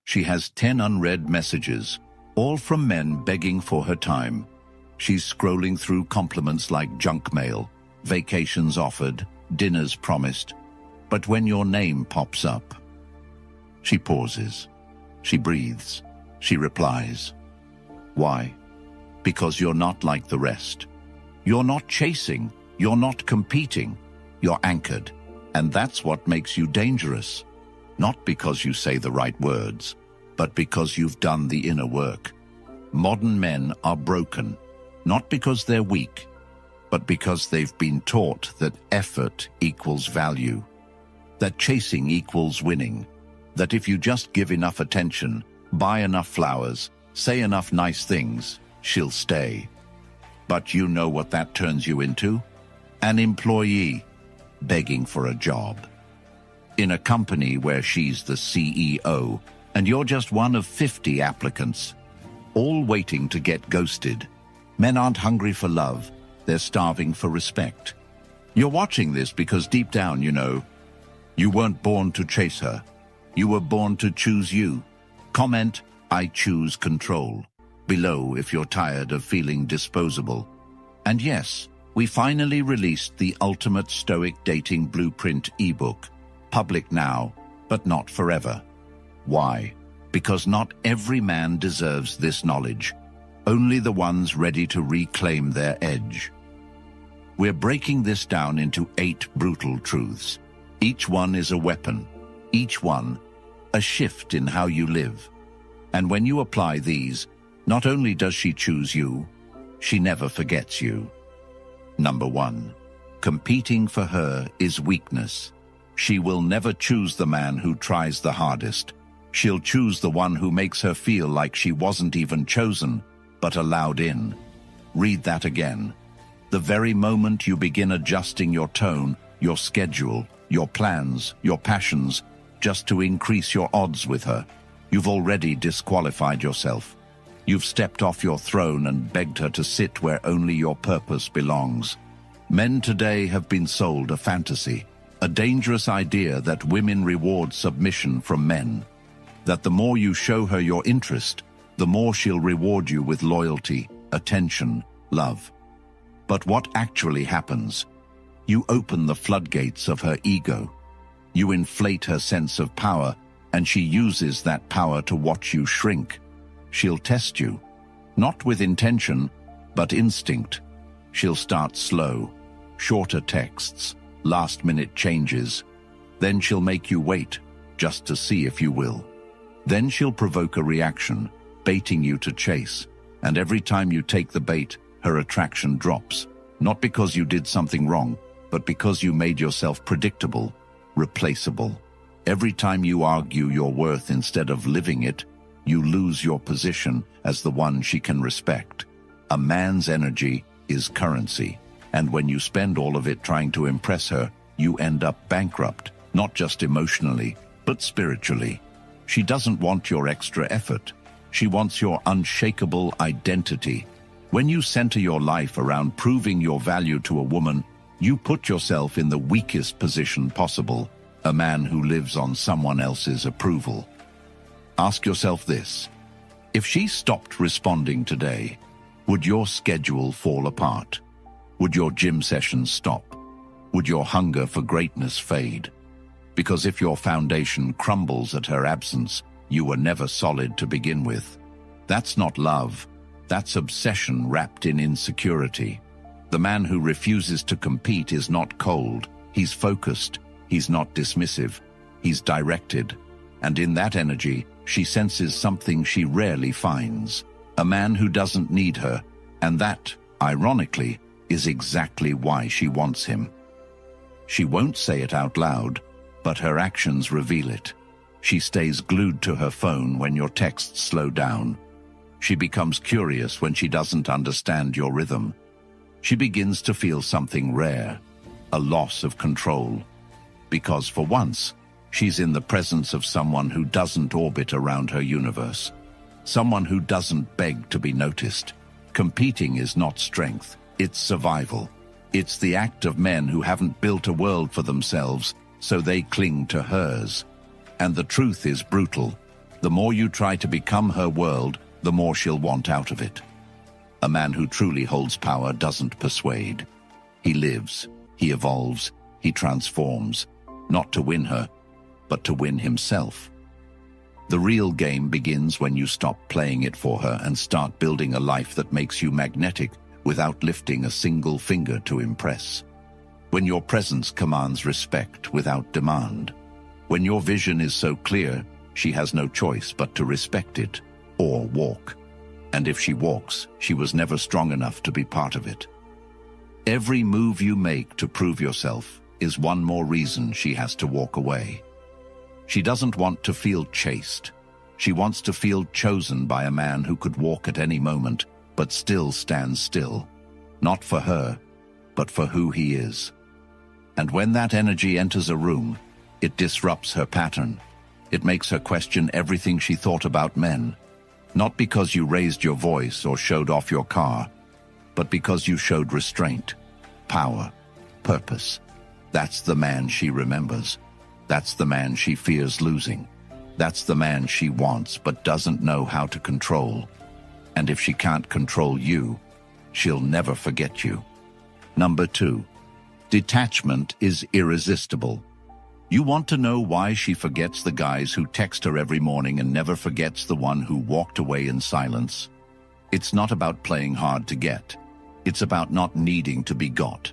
She has 10 unread messages, all from men begging for her time. She's scrolling through compliments like junk mail, vacations offered, dinners promised. But when your name pops up, she pauses. She breathes. She replies. Why? Because you're not like the rest. You're not chasing. You're not competing. You're anchored. And that's what makes you dangerous. Not because you say the right words, but because you've done the inner work. Modern men are broken, not because they're weak, but because they've been taught that effort equals value, that chasing equals winning, that if you just give enough attention, buy enough flowers, say enough nice things, she'll stay. But you know what that turns you into? An employee begging for a job. In a company where she's the CEO and you're just one of 50 applicants, all waiting to get ghosted. Men aren't hungry for love, they're starving for respect. You're watching this because deep down you know, you weren't born to chase her. You were born to choose you. Comment, I choose control, below if you're tired of feeling disposable. And yes, we finally released the ultimate Stoic dating blueprint ebook, public now, but not forever. Why? Because not every man deserves this knowledge, only the ones ready to reclaim their edge. We're breaking this down into 8 brutal truths. Each one is a weapon, each one a shift in how you live. And when you apply these, not only does she choose you, she never forgets you. Number 1, competing for her is weakness. She will never choose the man who tries the hardest. She'll choose the one who makes her feel like she wasn't even chosen, but allowed in. Read that again. The very moment you begin adjusting your tone, your schedule, your plans, your passions, just to increase your odds with her, you've already disqualified yourself. You've stepped off your throne and begged her to sit where only your purpose belongs. Men today have been sold a fantasy, a dangerous idea that women reward submission from men, that the more you show her your interest, the more she'll reward you with loyalty, attention, love. But what actually happens? You open the floodgates of her ego. You inflate her sense of power, and she uses that power to watch you shrink. She'll test you, not with intention, but instinct. She'll start slow, shorter texts, last-minute changes. Then she'll make you wait, just to see if you will. Then she'll provoke a reaction, baiting you to chase. And every time you take the bait, her attraction drops. Not because you did something wrong, but because you made yourself predictable, replaceable. Every time you argue your worth instead of living it, you lose your position as the one she can respect. A man's energy is currency, and when you spend all of it trying to impress her, you end up bankrupt, not just emotionally, but spiritually. She doesn't want your extra effort. She wants your unshakable identity. When you center your life around proving your value to a woman, you put yourself in the weakest position possible, a man who lives on someone else's approval. Ask yourself this: if she stopped responding today, would your schedule fall apart? Would your gym sessions stop? Would your hunger for greatness fade? Because if your foundation crumbles at her absence, you were never solid to begin with. That's not love. That's obsession wrapped in insecurity. The man who refuses to compete is not cold. He's focused. He's not dismissive. He's directed. And in that energy, she senses something she rarely finds. A man who doesn't need her. And that, ironically, is exactly why she wants him. She won't say it out loud, but her actions reveal it. She stays glued to her phone when your texts slow down. She becomes curious when she doesn't understand your rhythm. She begins to feel something rare, a loss of control. Because for once, she's in the presence of someone who doesn't orbit around her universe. Someone who doesn't beg to be noticed. Competing is not strength, it's survival. It's the act of men who haven't built a world for themselves, so they cling to hers. And the truth is brutal. The more you try to become her world, the more she'll want out of it. A man who truly holds power doesn't persuade. He lives, he evolves, he transforms, not to win her, but to win himself. The real game begins when you stop playing it for her and start building a life that makes you magnetic without lifting a single finger to impress. When your presence commands respect without demand. When your vision is so clear, she has no choice but to respect it or walk. And if she walks, she was never strong enough to be part of it. Every move you make to prove yourself is one more reason she has to walk away. She doesn't want to feel chased. She wants to feel chosen by a man who could walk at any moment, but still stand still. Not for her, but for who he is. And when that energy enters a room, it disrupts her pattern. It makes her question everything she thought about men. Not because you raised your voice or showed off your car, but because you showed restraint, power, purpose. That's the man she remembers. That's the man she fears losing. That's the man she wants but doesn't know how to control. And if she can't control you, she'll never forget you. Number 2, detachment is irresistible. You want to know why she forgets the guys who text her every morning and never forgets the one who walked away in silence? It's not about playing hard to get. It's about not needing to be got.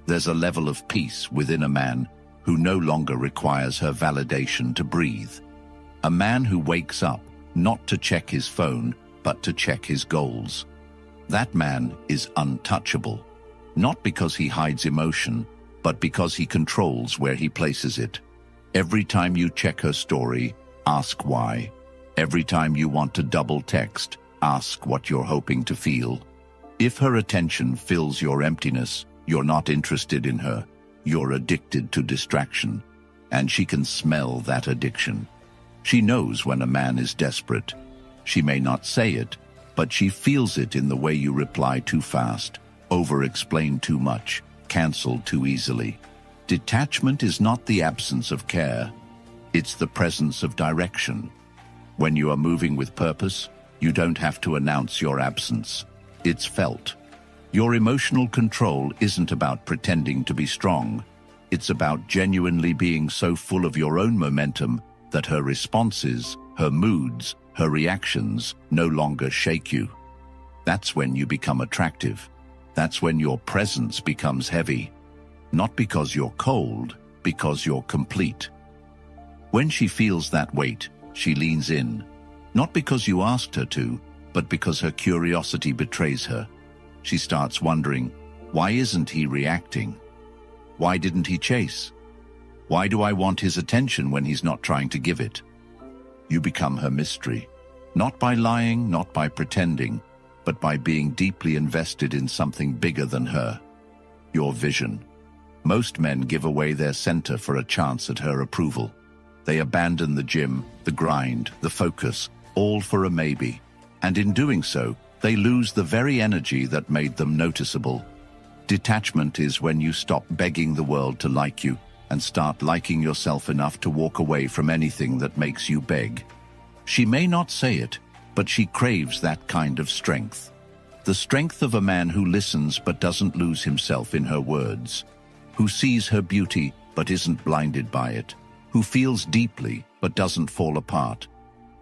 There's a level of peace within a man who no longer requires her validation to breathe. A man who wakes up not to check his phone, but to check his goals. That man is untouchable, not because he hides emotion, but because he controls where he places it. Every time you check her story, ask why. Every time you want to double text, ask what you're hoping to feel. If her attention fills your emptiness, you're not interested in her. You're addicted to distraction, and she can smell that addiction. She knows when a man is desperate. She may not say it, but she feels it in the way you reply too fast, over-explain too much, cancel too easily. Detachment is not the absence of care. It's the presence of direction. When you are moving with purpose, you don't have to announce your absence. It's felt. Your emotional control isn't about pretending to be strong. It's about genuinely being so full of your own momentum that her responses, her moods, her reactions no longer shake you. That's when you become attractive. That's when your presence becomes heavy. Not because you're cold, because you're complete. When she feels that weight, she leans in. Not because you asked her to, but because her curiosity betrays her. She starts wondering, why isn't he reacting? Why didn't he chase? Why do I want his attention when he's not trying to give it? You become her mystery, not by lying, not by pretending, but by being deeply invested in something bigger than her, your vision. Most men give away their center for a chance at her approval. They abandon the gym, the grind, the focus, all for a maybe. And in doing so, they lose the very energy that made them noticeable. Detachment is when you stop begging the world to like you and start liking yourself enough to walk away from anything that makes you beg. She may not say it, but she craves that kind of strength. The strength of a man who listens but doesn't lose himself in her words, who sees her beauty but isn't blinded by it, who feels deeply but doesn't fall apart.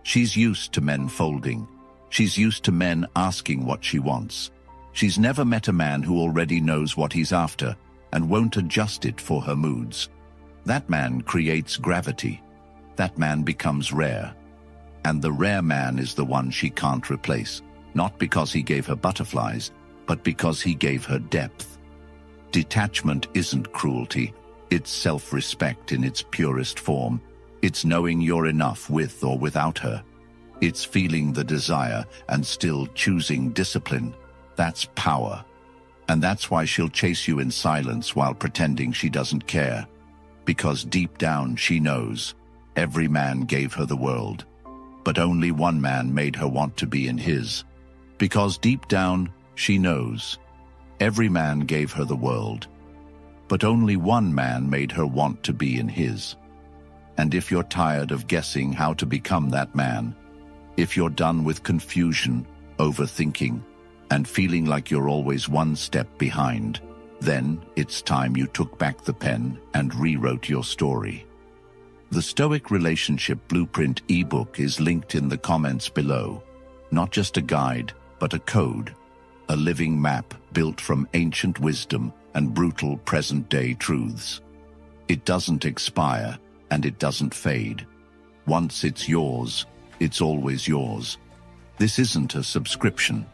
She's used to men folding. She's used to men asking what she wants. She's never met a man who already knows what he's after and won't adjust it for her moods. That man creates gravity. That man becomes rare. And the rare man is the one she can't replace, not because he gave her butterflies, but because he gave her depth. Detachment isn't cruelty. It's self-respect in its purest form. It's knowing you're enough with or without her. It's feeling the desire and still choosing discipline. That's power. And that's why she'll chase you in silence while pretending she doesn't care. Because deep down she knows every man gave her the world, but only one man made her want to be in his. Because deep down she knows every man gave her the world, but only one man made her want to be in his. And if you're tired of guessing how to become that man, if you're done with confusion, overthinking, and feeling like you're always one step behind, then it's time you took back the pen and rewrote your story. The Stoic Relationship Blueprint ebook is linked in the comments below. Not just a guide, but a code, a living map built from ancient wisdom and brutal present-day truths. It doesn't expire, and it doesn't fade. Once it's yours, it's always yours. This isn't a subscription.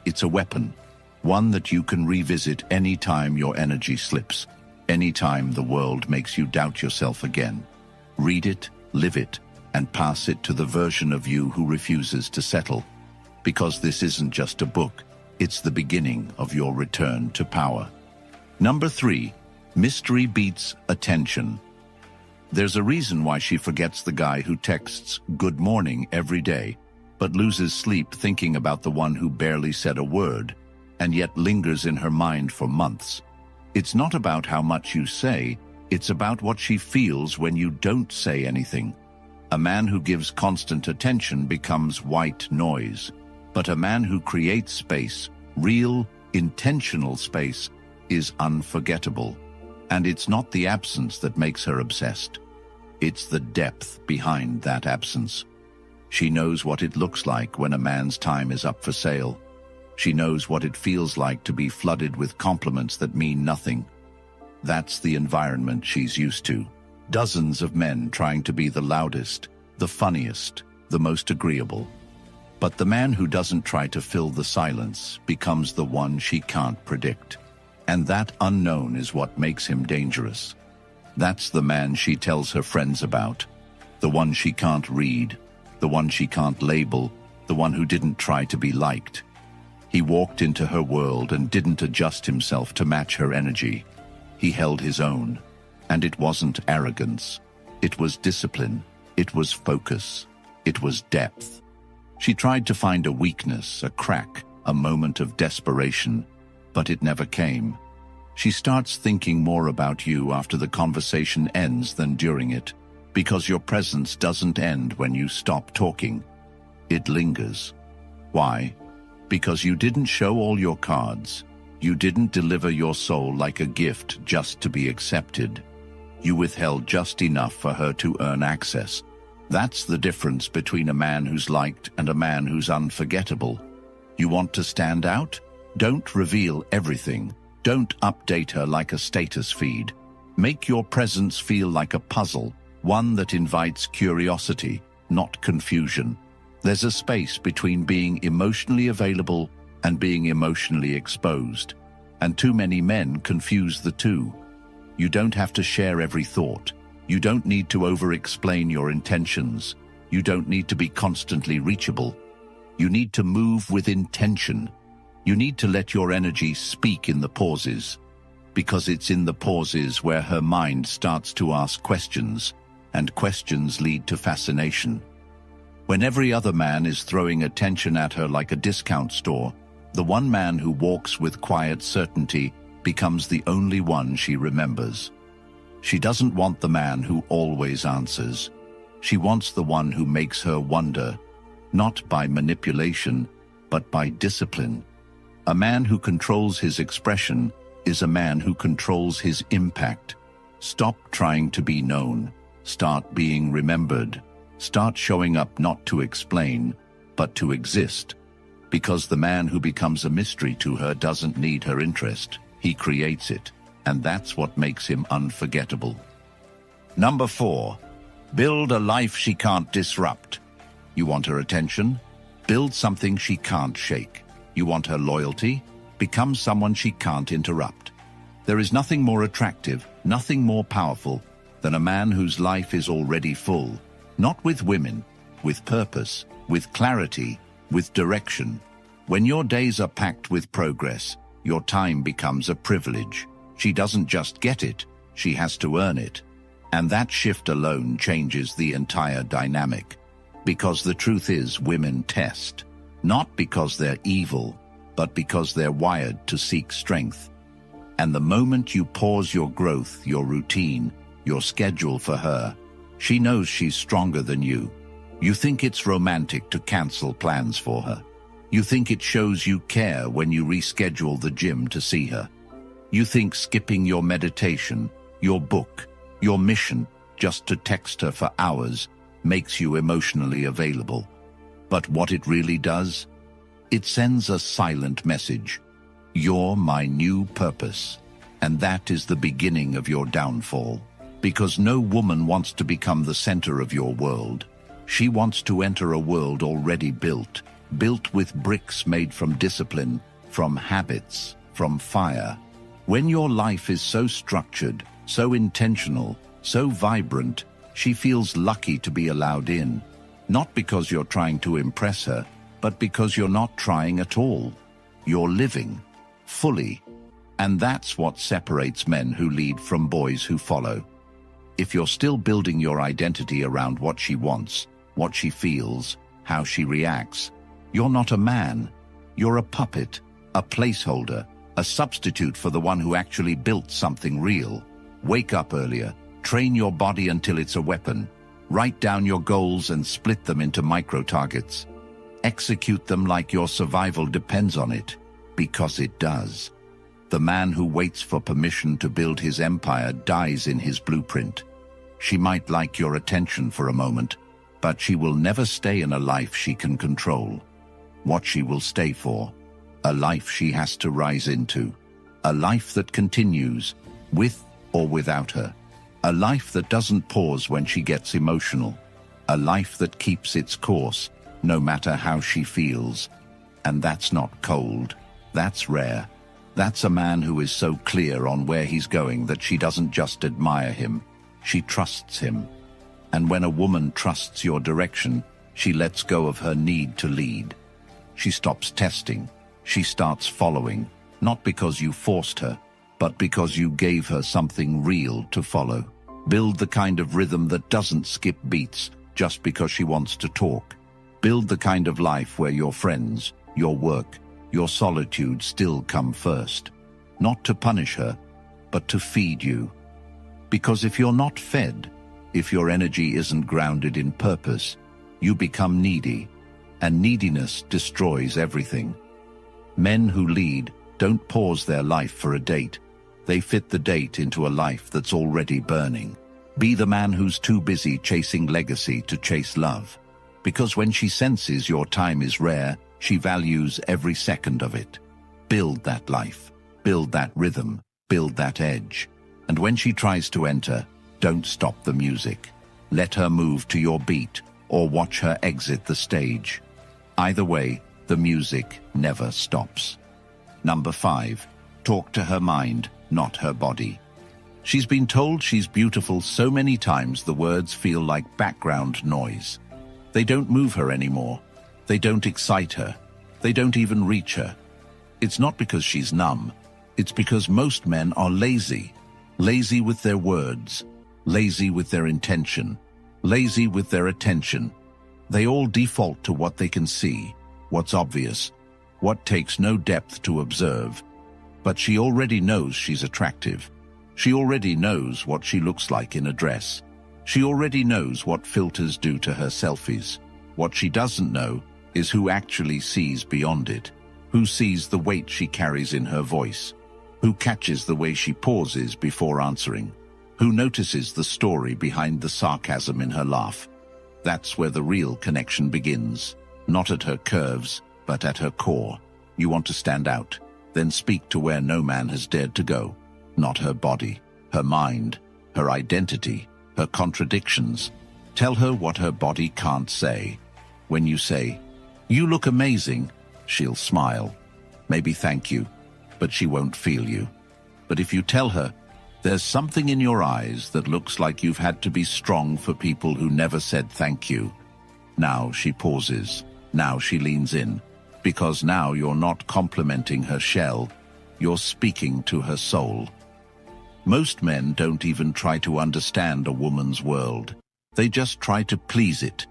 It's a weapon, one that you can revisit anytime your energy slips, anytime the world makes you doubt yourself again. Read it, live it, and pass it to the version of you who refuses to settle. Because this isn't just a book, it's the beginning of your return to power. Number 3, mystery beats attention. There's a reason why she forgets the guy who texts "good morning" every day, but loses sleep thinking about the one who barely said a word, and yet lingers in her mind for months. It's not about how much you say, it's about what she feels when you don't say anything. A man who gives constant attention becomes white noise, but a man who creates space, real, intentional space, is unforgettable. And it's not the absence that makes her obsessed. It's the depth behind that absence. She knows what it looks like when a man's time is up for sale. She knows what it feels like to be flooded with compliments that mean nothing. That's the environment she's used to. Dozens of men trying to be the loudest, the funniest, the most agreeable. But the man who doesn't try to fill the silence becomes the one she can't predict. And that unknown is what makes him dangerous. That's the man she tells her friends about. The one she can't read, the one she can't label, the one who didn't try to be liked. He walked into her world and didn't adjust himself to match her energy. He held his own. And it wasn't arrogance. It was discipline. It was focus. It was depth. She tried to find a weakness, a crack, a moment of desperation, but it never came. She starts thinking more about you after the conversation ends than during it, because your presence doesn't end when you stop talking. It lingers. Why? Because you didn't show all your cards. You didn't deliver your soul like a gift just to be accepted. You withheld just enough for her to earn access. That's the difference between a man who's liked and a man who's unforgettable. You want to stand out? Don't reveal everything. Don't update her like a status feed. Make your presence feel like a puzzle, one that invites curiosity, not confusion. There's a space between being emotionally available and being emotionally exposed, and too many men confuse the two. You don't have to share every thought. You don't need to over-explain your intentions. You don't need to be constantly reachable. You need to move with intention. You need to let your energy speak in the pauses, because it's in the pauses where her mind starts to ask questions, and questions lead to fascination. When every other man is throwing attention at her like a discount store, the one man who walks with quiet certainty becomes the only one she remembers. She doesn't want the man who always answers. She wants the one who makes her wonder, not by manipulation, but by discipline. A man who controls his expression is a man who controls his impact. Stop trying to be known. Start being remembered. Start showing up not to explain, but to exist. Because the man who becomes a mystery to her doesn't need her interest. He creates it, and that's what makes him unforgettable. Number 4, build a life she can't disrupt. You want her attention? Build something she can't shake. You want her loyalty? Become someone she can't interrupt. There is nothing more attractive, nothing more powerful than a man whose life is already full. Not with women, with purpose, with clarity, with direction. When your days are packed with progress, your time becomes a privilege. She doesn't just get it, she has to earn it. And that shift alone changes the entire dynamic. Because the truth is, women test. Not because they're evil, but because they're wired to seek strength. And the moment you pause your growth, your routine, your schedule for her, She knows she's stronger than you. You think it's romantic to cancel plans for her. You think it shows you care when you reschedule the gym to see her. You think skipping your meditation, your book, your mission, just to text her for hours, makes you emotionally available. But what it really does? It sends a silent message. You're my new purpose. And that is the beginning of your downfall. Because no woman wants to become the center of your world. She wants to enter a world already built with bricks made from discipline, from habits, from fire. When your life is so structured, so intentional, so vibrant, she feels lucky to be allowed in. Not because you're trying to impress her, but because you're not trying at all. You're living, fully. And that's what separates men who lead from boys who follow. If you're still building your identity around what she wants, what she feels, how she reacts, you're not a man. You're a puppet, a placeholder, a substitute for the one who actually built something real. Wake up earlier, train your body until it's a weapon. Write down your goals and split them into micro-targets. Execute them like your survival depends on it, because it does. The man who waits for permission to build his empire dies in his blueprint. She might like your attention for a moment, but she will never stay in a life she can control. What she will stay for, a life she has to rise into, a life that continues, with or without her, a life that doesn't pause when she gets emotional, a life that keeps its course, no matter how she feels. And that's not cold, that's rare. That's a man who is so clear on where he's going that she doesn't just admire him, she trusts him. And when a woman trusts your direction, she lets go of her need to lead. She stops testing, she starts following, not because you forced her, but because you gave her something real to follow. Build the kind of rhythm that doesn't skip beats just because she wants to talk. Build the kind of life where your friends, your work, your solitude still come first. Not to punish her, but to feed you. Because if you're not fed, if your energy isn't grounded in purpose, you become needy, and neediness destroys everything. Men who lead don't pause their life for a date. They fit the date into a life that's already burning. Be the man who's too busy chasing legacy to chase love. Because when she senses your time is rare, she values every second of it. Build that life, build that rhythm, build that edge. And when she tries to enter, don't stop the music. Let her move to your beat or watch her exit the stage. Either way, the music never stops. Number 5, talk to her mind, not her body. She's been told she's beautiful so many times the words feel like background noise. They don't move her anymore. They don't excite her. They don't even reach her. It's not because she's numb. It's because most men are lazy. Lazy with their words. Lazy with their intention. Lazy with their attention. They all default to what they can see, what's obvious, what takes no depth to observe. But she already knows she's attractive. She already knows what she looks like in a dress. She already knows what filters do to her selfies. What she doesn't know is who actually sees beyond it, who sees the weight she carries in her voice, who catches the way she pauses before answering, who notices the story behind the sarcasm in her laugh. That's where the real connection begins, not at her curves, but at her core. You want to stand out, then speak to where no man has dared to go, not her body, her mind, her identity, her contradictions. Tell her what her body can't say. When you say, "You look amazing," she'll smile, maybe thank you, but she won't feel you. But if you tell her, "There's something in your eyes that looks like you've had to be strong for people who never said thank you," now she pauses, now she leans in, because now you're not complimenting her shell, you're speaking to her soul. Most men don't even try to understand a woman's world. They just try to please it.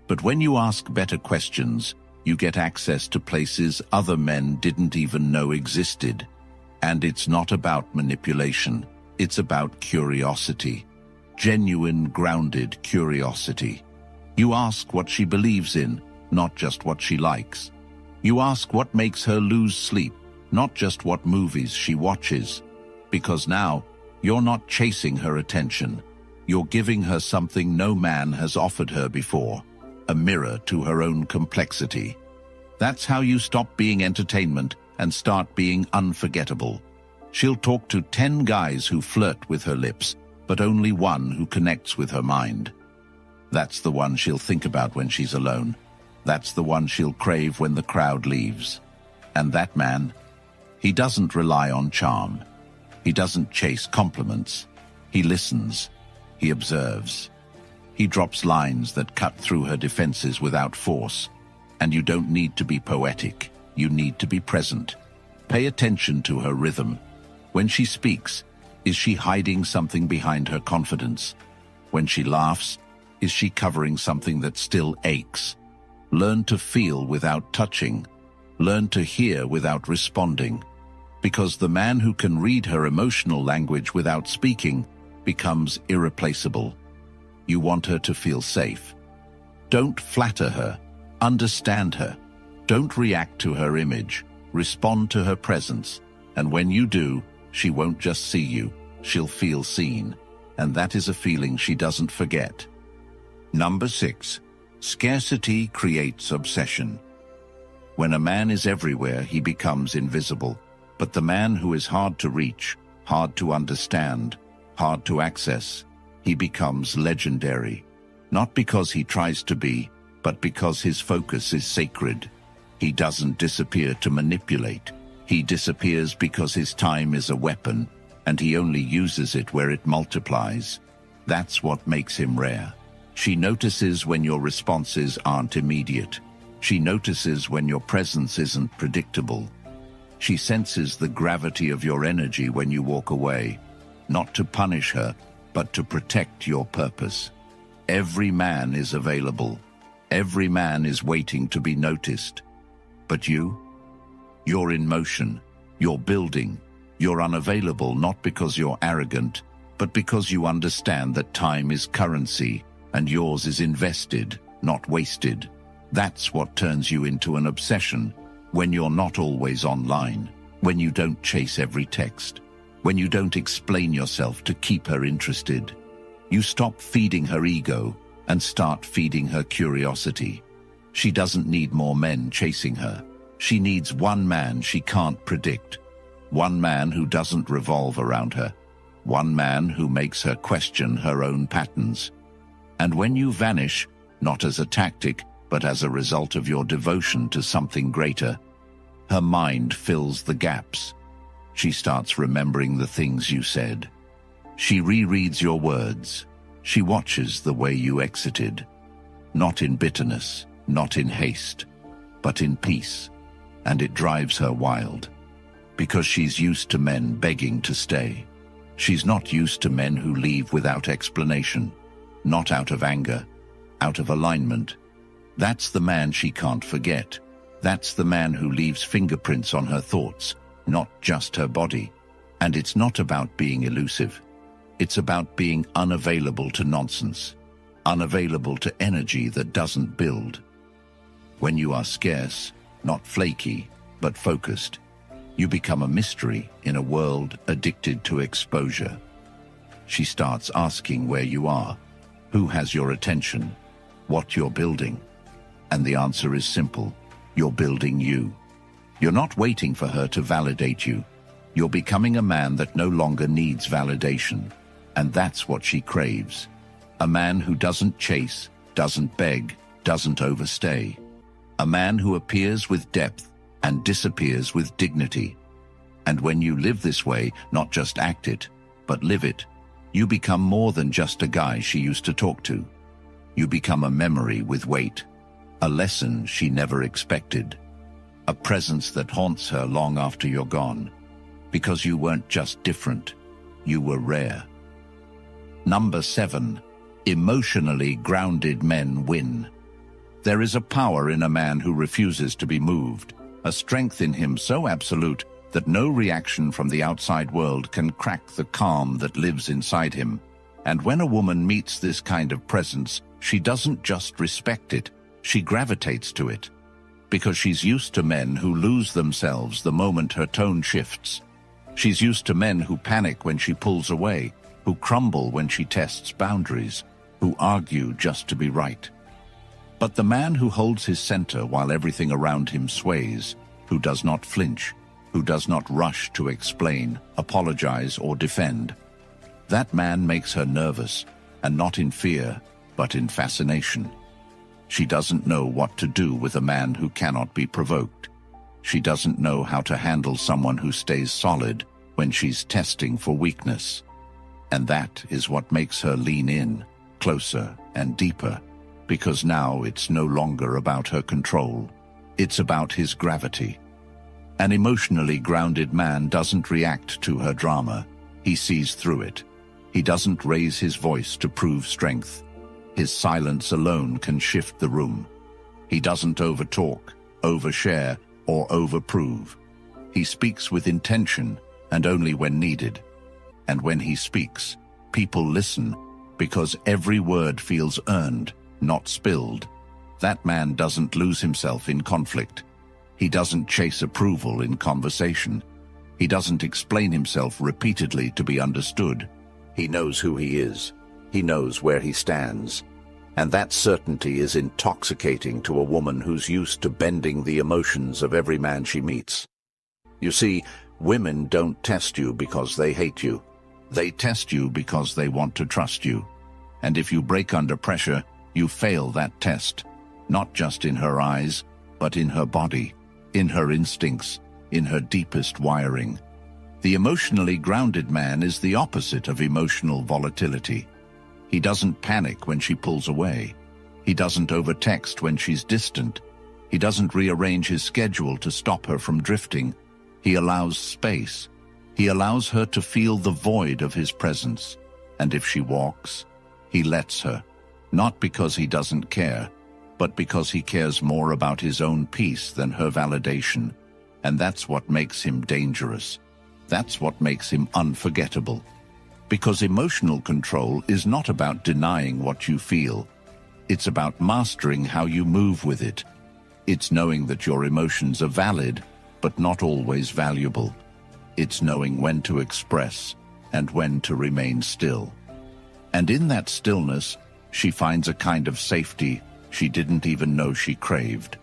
But when you ask better questions, you get access to places other men didn't even know existed. And it's not about manipulation, it's about curiosity. genuine, grounded curiosity. You ask what she believes in, not just what she likes. You ask what makes her lose sleep, not just what movies she watches. Because now, you're not chasing her attention. You're giving her something no man has offered her before, a mirror to her own complexity. That's how you stop being entertainment and start being unforgettable. She'll talk to 10 guys who flirt with her lips, but only one who connects with her mind. That's the one she'll think about when she's alone. That's the one she'll crave when the crowd leaves. And that man, he doesn't rely on charm. He doesn't chase compliments. He listens. He observes. He drops lines that cut through her defenses without force. And you don't need to be poetic. You need to be present. Pay attention to her rhythm. When she speaks, is she hiding something behind her confidence? When she laughs, is she covering something that still aches? Learn to feel without touching. Learn to hear without responding. Because the man who can read her emotional language without speaking becomes irreplaceable. You want her to feel safe. Don't flatter her. Understand her. Don't react to her image. Respond to her presence. And when you do, she won't just see you. She'll feel seen. And that is a feeling she doesn't forget. Number 6. Scarcity creates obsession. When a man is everywhere, he becomes invisible. But the man who is hard to reach, hard to understand, hard to access, he becomes legendary. Not because he tries to be, but because his focus is sacred. He doesn't disappear to manipulate. He disappears because his time is a weapon, and he only uses it where it multiplies. That's what makes him rare. She notices when your responses aren't immediate. She notices when your presence isn't predictable. She senses the gravity of your energy when you walk away, not to punish her, but to protect your purpose. Every man is available. Every man is waiting to be noticed. But you're in motion. You're building. You're unavailable not because you're arrogant, but because you understand that time is currency and yours is invested, not wasted. That's what turns you into an obsession. When you're not always online, when you don't chase every text, when you don't explain yourself to keep her interested, you stop feeding her ego and start feeding her curiosity. She doesn't need more men chasing her. She needs one man she can't predict. One man who doesn't revolve around her. One man who makes her question her own patterns. And when you vanish, not as a tactic, but as a result of your devotion to something greater, her mind fills the gaps. She starts remembering the things you said. She rereads your words. She watches the way you exited. Not in bitterness, not in haste, but in peace. And it drives her wild. Because she's used to men begging to stay. She's not used to men who leave without explanation. Not out of anger, out of alignment. That's the man she can't forget. That's the man who leaves fingerprints on her thoughts, not just her body. And it's not about being elusive. It's about being unavailable to nonsense, unavailable to energy that doesn't build. When you are scarce, not flaky, but focused, you become a mystery in a world addicted to exposure. She starts asking where you are, who has your attention, what you're building. And the answer is simple. You're building you. You're not waiting for her to validate you. You're becoming a man that no longer needs validation. And that's what she craves. A man who doesn't chase, doesn't beg, doesn't overstay. A man who appears with depth and disappears with dignity. And when you live this way, not just act it, but live it, you become more than just a guy she used to talk to. You become a memory with weight. A lesson she never expected. A presence that haunts her long after you're gone. Because you weren't just different, you were rare. Number 7. Emotionally grounded men win. There is a power in a man who refuses to be moved, a strength in him so absolute that no reaction from the outside world can crack the calm that lives inside him. And when a woman meets this kind of presence, she doesn't just respect it, she gravitates to it. Because she's used to men who lose themselves the moment her tone shifts. She's used to men who panic when she pulls away, who crumble when she tests boundaries, who argue just to be right. But the man who holds his center while everything around him sways, who does not flinch, who does not rush to explain, apologize, or defend, that man makes her nervous, and not in fear, but in fascination. She doesn't know what to do with a man who cannot be provoked. She doesn't know how to handle someone who stays solid when she's testing for weakness. And that is what makes her lean in, closer and deeper, because now it's no longer about her control. It's about his gravity. An emotionally grounded man doesn't react to her drama. He sees through it. He doesn't raise his voice to prove strength. His silence alone can shift the room. He doesn't overtalk, overshare, or overprove. He speaks with intention, and only when needed. And when he speaks, people listen, because every word feels earned, not spilled. That man doesn't lose himself in conflict. He doesn't chase approval in conversation. He doesn't explain himself repeatedly to be understood. He knows who he is. He knows where he stands. And that certainty is intoxicating to a woman who's used to bending the emotions of every man she meets. You see, women don't test you because they hate you. They test you because they want to trust you. And if you break under pressure, you fail that test. Not just in her eyes, but in her body, in her instincts, in her deepest wiring. The emotionally grounded man is the opposite of emotional volatility. He doesn't panic when she pulls away. He doesn't overtext when she's distant. He doesn't rearrange his schedule to stop her from drifting. He allows space. He allows her to feel the void of his presence. And if she walks, he lets her. Not because he doesn't care, but because he cares more about his own peace than her validation. And that's what makes him dangerous. That's what makes him unforgettable. Because emotional control is not about denying what you feel. It's about mastering how you move with it. It's knowing that your emotions are valid, but not always valuable. It's knowing when to express and when to remain still. And in that stillness, she finds a kind of safety she didn't even know she craved.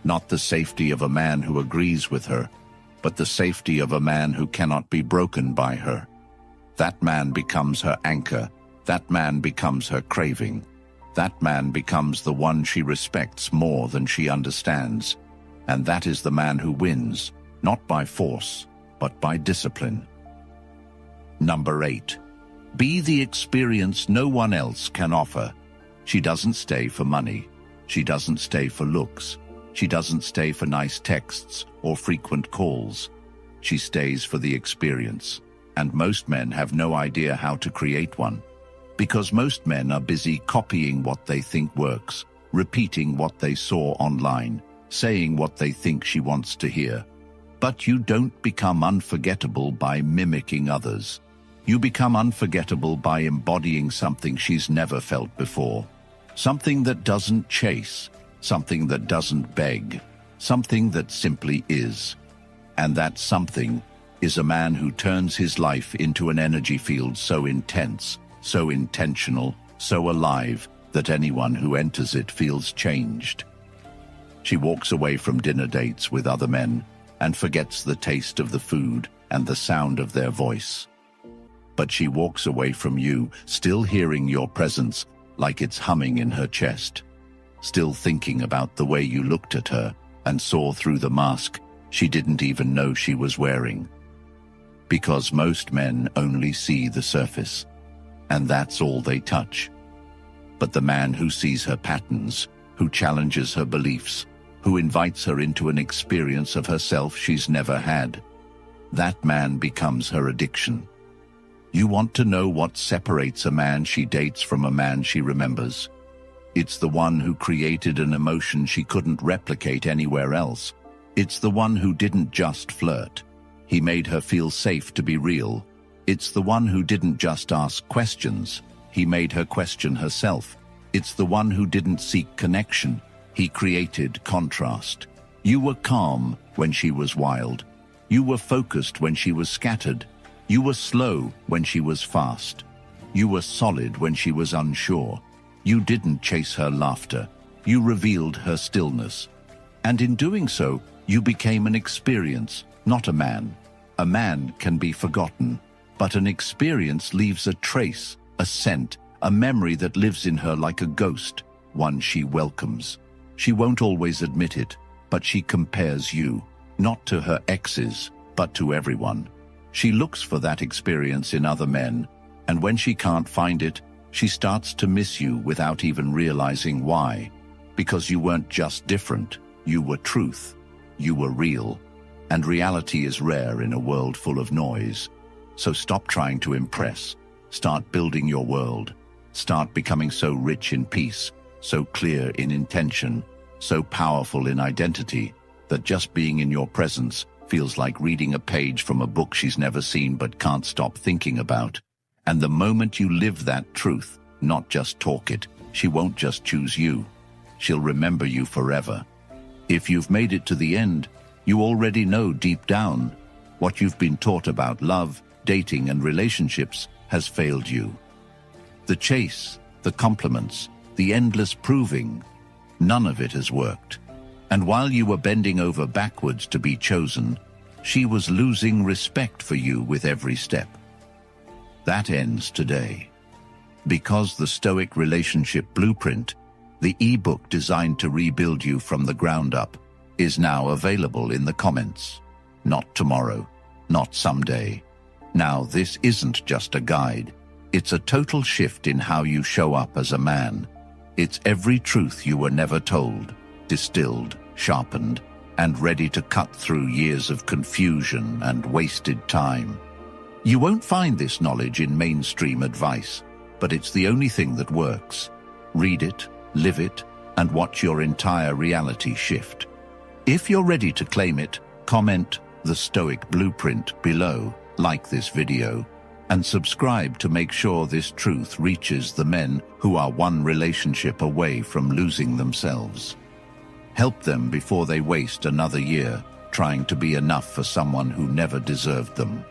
Not the safety of a man who agrees with her, but the safety of a man who cannot be broken by her. That man becomes her anchor. That man becomes her craving. That man becomes the one she respects more than she understands. And that is the man who wins, not by force, but by discipline. Number 8. Be the experience no one else can offer. She doesn't stay for money. She doesn't stay for looks. She doesn't stay for nice texts or frequent calls. She stays for the experience. And most men have no idea how to create one. Because most men are busy copying what they think works, repeating what they saw online, saying what they think she wants to hear. But you don't become unforgettable by mimicking others. You become unforgettable by embodying something she's never felt before. Something that doesn't chase, something that doesn't beg, something that simply is. And that something is a man who turns his life into an energy field so intense, so intentional, so alive, that anyone who enters it feels changed. She walks away from dinner dates with other men and forgets the taste of the food and the sound of their voice. But she walks away from you, still hearing your presence like it's humming in her chest, still thinking about the way you looked at her and saw through the mask she didn't even know she was wearing. Because most men only see the surface, and that's all they touch. But the man who sees her patterns, who challenges her beliefs, who invites her into an experience of herself she's never had, that man becomes her addiction. You want to know what separates a man she dates from a man she remembers? It's the one who created an emotion she couldn't replicate anywhere else. It's the one who didn't just flirt. He made her feel safe to be real. It's the one who didn't just ask questions. he made her question herself. It's the one who didn't seek connection. He created contrast. You were calm when she was wild. You were focused when she was scattered. You were slow when she was fast. You were solid when she was unsure. You didn't chase her laughter. You revealed her stillness. And in doing so, you became an experience, not a man. A man can be forgotten, but an experience leaves a trace, a scent, a memory that lives in her like a ghost, one she welcomes. She won't always admit it, but she compares you, not to her exes, but to everyone. She looks for that experience in other men, and when she can't find it, she starts to miss you without even realizing why. Because you weren't just different, you were truth, you were real. And reality is rare in a world full of noise. So stop trying to impress. Start building your world. Start becoming so rich in peace, so clear in intention, so powerful in identity, that just being in your presence feels like reading a page from a book she's never seen but can't stop thinking about. And the moment you live that truth, not just talk it, she won't just choose you. She'll remember you forever. If you've made it to the end, you already know deep down what you've been taught about love, dating, and relationships has failed you. The chase, the compliments, the endless proving, none of it has worked. And while you were bending over backwards to be chosen, she was losing respect for you with every step. That ends today. Because the Stoic Relationship Blueprint, the ebook designed to rebuild you from the ground up, is now available in the comments. Not tomorrow, not someday. Now, this isn't just a guide. It's a total shift in how you show up as a man. It's every truth you were never told, distilled, sharpened, and ready to cut through years of confusion and wasted time. You won't find this knowledge in mainstream advice, but it's the only thing that works. Read it, live it, and watch your entire reality shift. If you're ready to claim it, comment the Stoic Blueprint below, like this video, and subscribe to make sure this truth reaches the men who are one relationship away from losing themselves. Help them before they waste another year trying to be enough for someone who never deserved them.